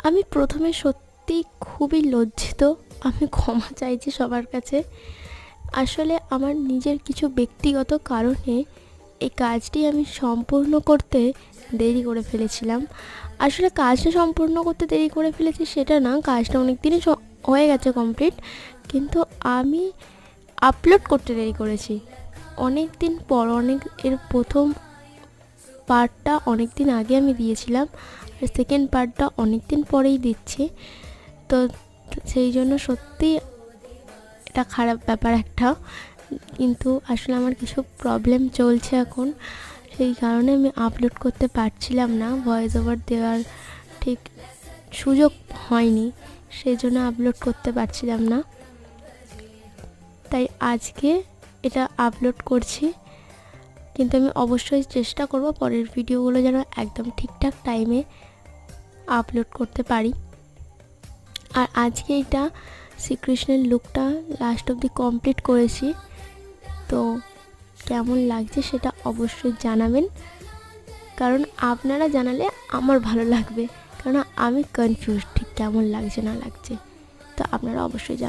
আমি প্রথমে সত্যি খুবই লজ্জিত, আমি ক্ষমা চাইছি সবার কাছে। আসলে আমার নিজের কিছু ব্যক্তিগত কারণে এই কাজটি আমি সম্পূর্ণ করতে দেরি করে ফেলেছিলাম। আসলে কাজটা সম্পূর্ণ করতে দেরি করে ফেলেছি সেটা না, কাজটা অনেক দিনই হয়ে গেছে কমপ্লিট, কিন্তু আমি আপলোড করতে দেরি করেছি অনেক দিন পর। এর প্রথম পার্টটা অনেক দিন আগে আমি দিয়েছিলাম, আর সেকেন্ড পার্টটা অনেক দিন পরেই দিচ্ছি। তো সেই জন্য সত্যি এটা খারাপ ব্যাপার একটা, কিন্তু আসলে আমার কিছু প্রবলেম চলছে এখন, সেই কারণে আমি আপলোড করতে পারছিলাম না। ভয়েস ওভার দেওয়ার ঠিক সুযোগ হয়নি, সেই জন্য আপলোড করতে পারছিলাম না। তাই আজকে এটা আপলোড করছি, কিন্তু আমি অবশ্যই চেষ্টা করব পরের ভিডিওগুলো যেন একদম ঠিকঠাক টাইমে আপলোড করতে পারি। আর আজকে এটা শ্রীকৃষ্ণের লুকটা লাস্ট অবধি কমপ্লিট করেছি, তো কেমন লাগছে সেটা অবশ্যই জানাবেন, কারণ আপনারা জানালে আমার ভালো লাগবে, কারণ আমি কনফিউজ ঠিক কেমন লাগছে না লাগছে, তো আপনারা অবশ্যই জানাবেন।